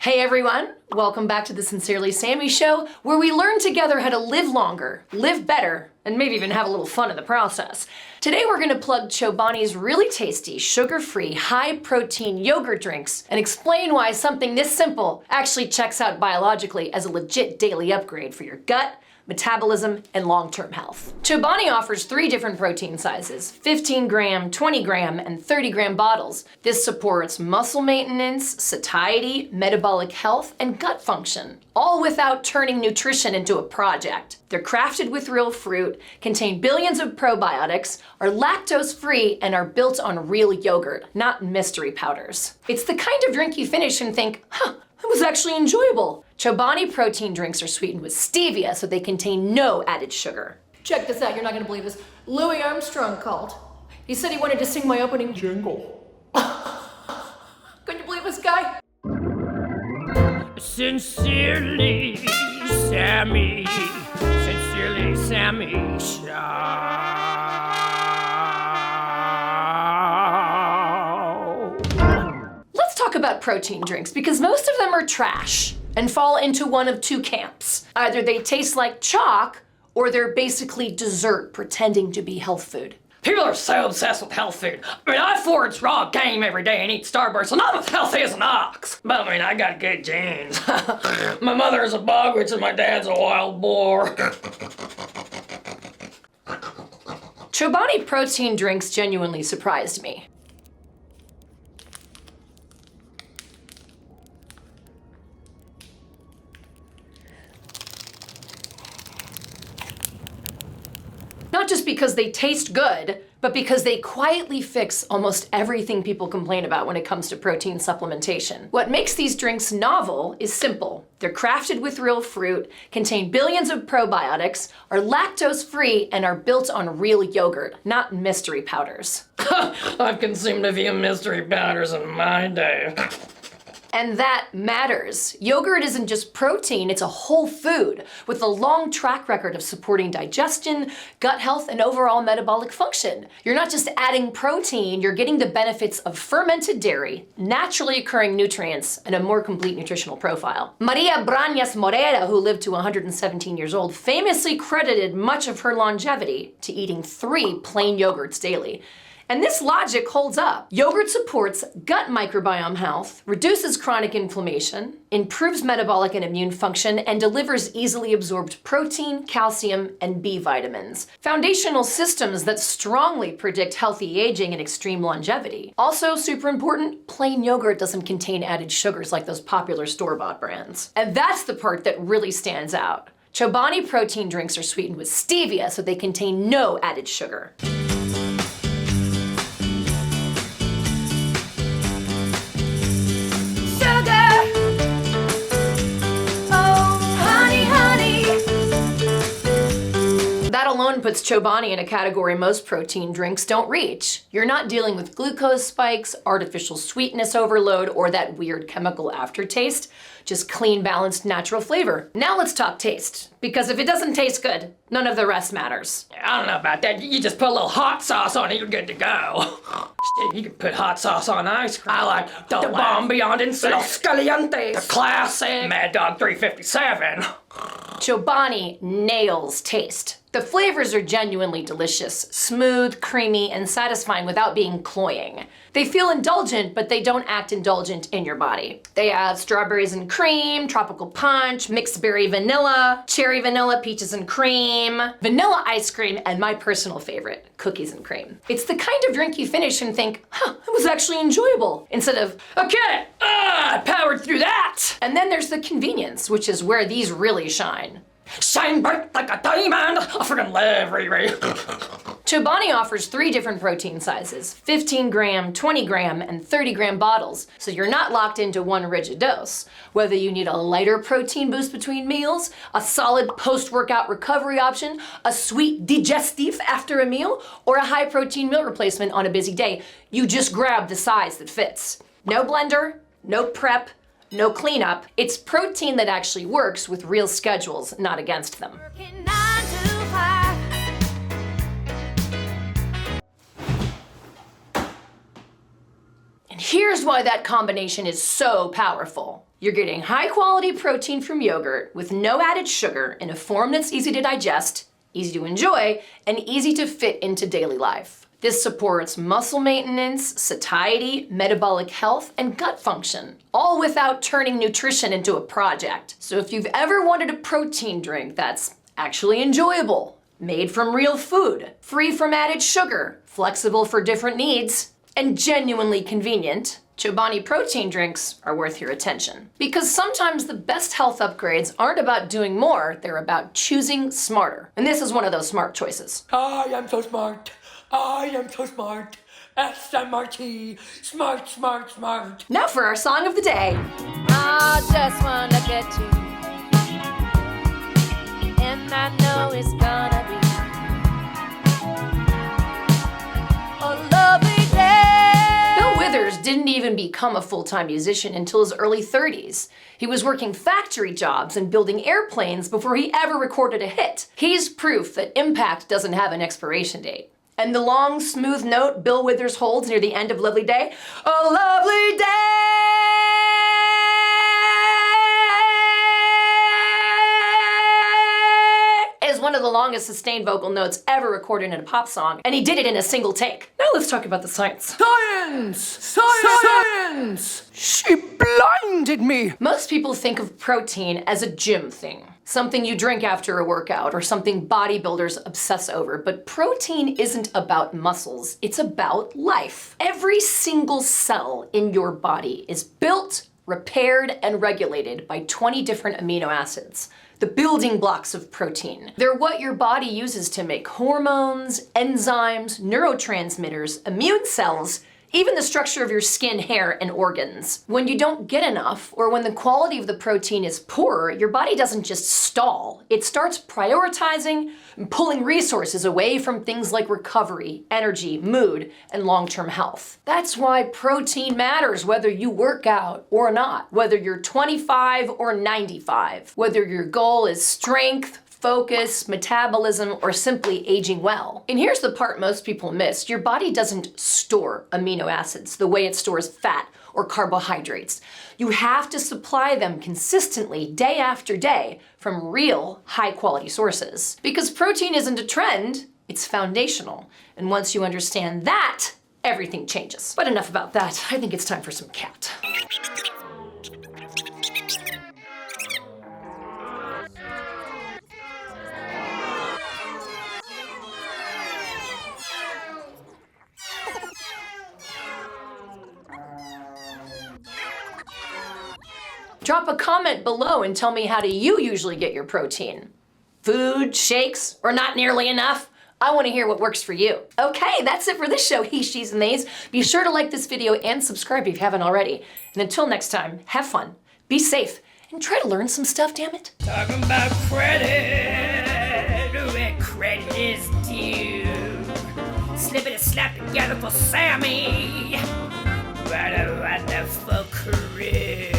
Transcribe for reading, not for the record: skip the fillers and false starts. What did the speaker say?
Hey everyone, welcome back to the Sincerely Sammy Show, where we learn together how to live longer, live better, and maybe even have a little fun in the process. Today we're gonna plug Chobani's really tasty, sugar-free, high-protein yogurt drinks and explain why something this simple actually checks out biologically as a legit daily upgrade for your gut, metabolism, and long-term health. Chobani offers 3 different protein sizes, 15 gram, 20 gram, and 30 gram bottles. This supports muscle maintenance, satiety, metabolic health, and gut function, all without turning nutrition into a project. They're crafted with real fruit, contain billions of probiotics, are lactose-free, and are built on real yogurt, not mystery powders. It's the kind of drink you finish and think, that was actually enjoyable. Chobani Protein Drinks are sweetened with stevia, so they contain no added sugar. Check this out, you're not gonna believe this. Louis Armstrong called. He said he wanted to sing my opening jingle. Can you believe this guy? Sincerely Sammy, Sincerely Sammy Show. Let's talk about protein drinks because most of them are trash and fall into one of 2 camps. Either they taste like chalk or they're basically dessert pretending to be health food. People are so obsessed with health food. I mean, I forage raw game every day and eat Starburst, and I'm as healthy as an ox. But I mean, I got good genes. My mother is a bog witch and my dad's a wild boar. Chobani protein drinks genuinely surprised me. Not just because they taste good, but because they quietly fix almost everything people complain about when it comes to protein supplementation. What makes these drinks novel is simple. They're crafted with real fruit, contain billions of probiotics, are lactose-free, and are built on real yogurt, not mystery powders. I've consumed a few mystery powders in my day. And that matters. Yogurt isn't just protein, it's a whole food with a long track record of supporting digestion, gut health, and overall metabolic function. You're not just adding protein, you're getting the benefits of fermented dairy, naturally occurring nutrients, and a more complete nutritional profile. Maria Brañas Morera, who lived to 117 years old, famously credited much of her longevity to eating 3 plain yogurts daily. And this logic holds up. Yogurt supports gut microbiome health, reduces chronic inflammation, improves metabolic and immune function, and delivers easily absorbed protein, calcium, and B vitamins. Foundational systems that strongly predict healthy aging and extreme longevity. Also super important, plain yogurt doesn't contain added sugars like those popular store-bought brands. And that's the part that really stands out. Chobani protein drinks are sweetened with stevia, so they contain no added sugar. That alone puts Chobani in a category most protein drinks don't reach. You're not dealing with glucose spikes, artificial sweetness overload, or that weird chemical aftertaste. Just clean, balanced, natural flavor. Now let's talk taste, because if it doesn't taste good, none of the rest matters. I don't know about that. You just put a little hot sauce on it, you're good to go. Shit, you can put hot sauce on ice cream. I like the bomb beyond insane, Los Calientes, the classic Mad Dog 357. Chobani nails taste. The flavors are genuinely delicious, smooth, creamy, and satisfying without being cloying. They feel indulgent, but they don't act indulgent in your body. They have strawberries and cream, tropical punch, mixed berry vanilla, cherry vanilla, peaches and cream, vanilla ice cream, and my personal favorite, cookies and cream. It's the kind of drink you finish and think, it was actually enjoyable, instead of, okay, I powered through that. And then there's the convenience, which is where these really shine. Shine bright like a diamond! I freaking love Riri. Chobani offers 3 different protein sizes, 15 gram, 20 gram, and 30 gram bottles, so you're not locked into one rigid dose. Whether you need a lighter protein boost between meals, a solid post-workout recovery option, a sweet digestif after a meal, or a high protein meal replacement on a busy day, you just grab the size that fits. No blender, no prep, no cleanup. It's protein that actually works with real schedules, not against them. And here's why that combination is so powerful. You're getting high-quality protein from yogurt with no added sugar in a form that's easy to digest, easy to enjoy, and easy to fit into daily life. This supports muscle maintenance, satiety, metabolic health, and gut function, all without turning nutrition into a project. So if you've ever wanted a protein drink that's actually enjoyable, made from real food, free from added sugar, flexible for different needs, and genuinely convenient, Chobani Protein Drinks are worth your attention. Because sometimes the best health upgrades aren't about doing more, they're about choosing smarter. And this is one of those smart choices. I am so smart. I am so smart. SMRT. Smart, smart, smart. Now for our song of the day. I just wanna get you, and I know it's gonna be a lovely day. Bill Withers didn't even become a full-time musician until his early 30s. He was working factory jobs and building airplanes before he ever recorded a hit. He's proof that impact doesn't have an expiration date. And the long, smooth note Bill Withers holds near the end of Lovely Day, a lovely day, is one of the longest sustained vocal notes ever recorded in a pop song, and he did it in a single take. Now let's talk about the science. Science! Science! She blinded me! Most people think of protein as a gym thing, something you drink after a workout or something bodybuilders obsess over. But protein isn't about muscles, it's about life. Every single cell in your body is built, repaired, and regulated by 20 different amino acids, the building blocks of protein. They're what your body uses to make hormones, enzymes, neurotransmitters, immune cells, even the structure of your skin, hair, and organs. When you don't get enough, or when the quality of the protein is poor, your body doesn't just stall. It starts prioritizing and pulling resources away from things like recovery, energy, mood, and long-term health. That's why protein matters whether you work out or not, whether you're 25 or 95, whether your goal is strength, focus, metabolism, or simply aging well. And here's the part most people miss. Your body doesn't store amino acids the way it stores fat or carbohydrates. You have to supply them consistently day after day from real high-quality sources. Because protein isn't a trend, it's foundational. And once you understand that, everything changes. But enough about that. I think it's time for some cat. Drop a comment below and tell me, how do you usually get your protein? Food, shakes, or not nearly enough? I want to hear what works for you. Okay, that's it for this show, He, She's, and Theys. Be sure to like this video and subscribe if you haven't already. And until next time, have fun, be safe, and try to learn some stuff, damn it. Talking about credit, where credit is due. Slipping and slap together for Sammy. What a wonderful career.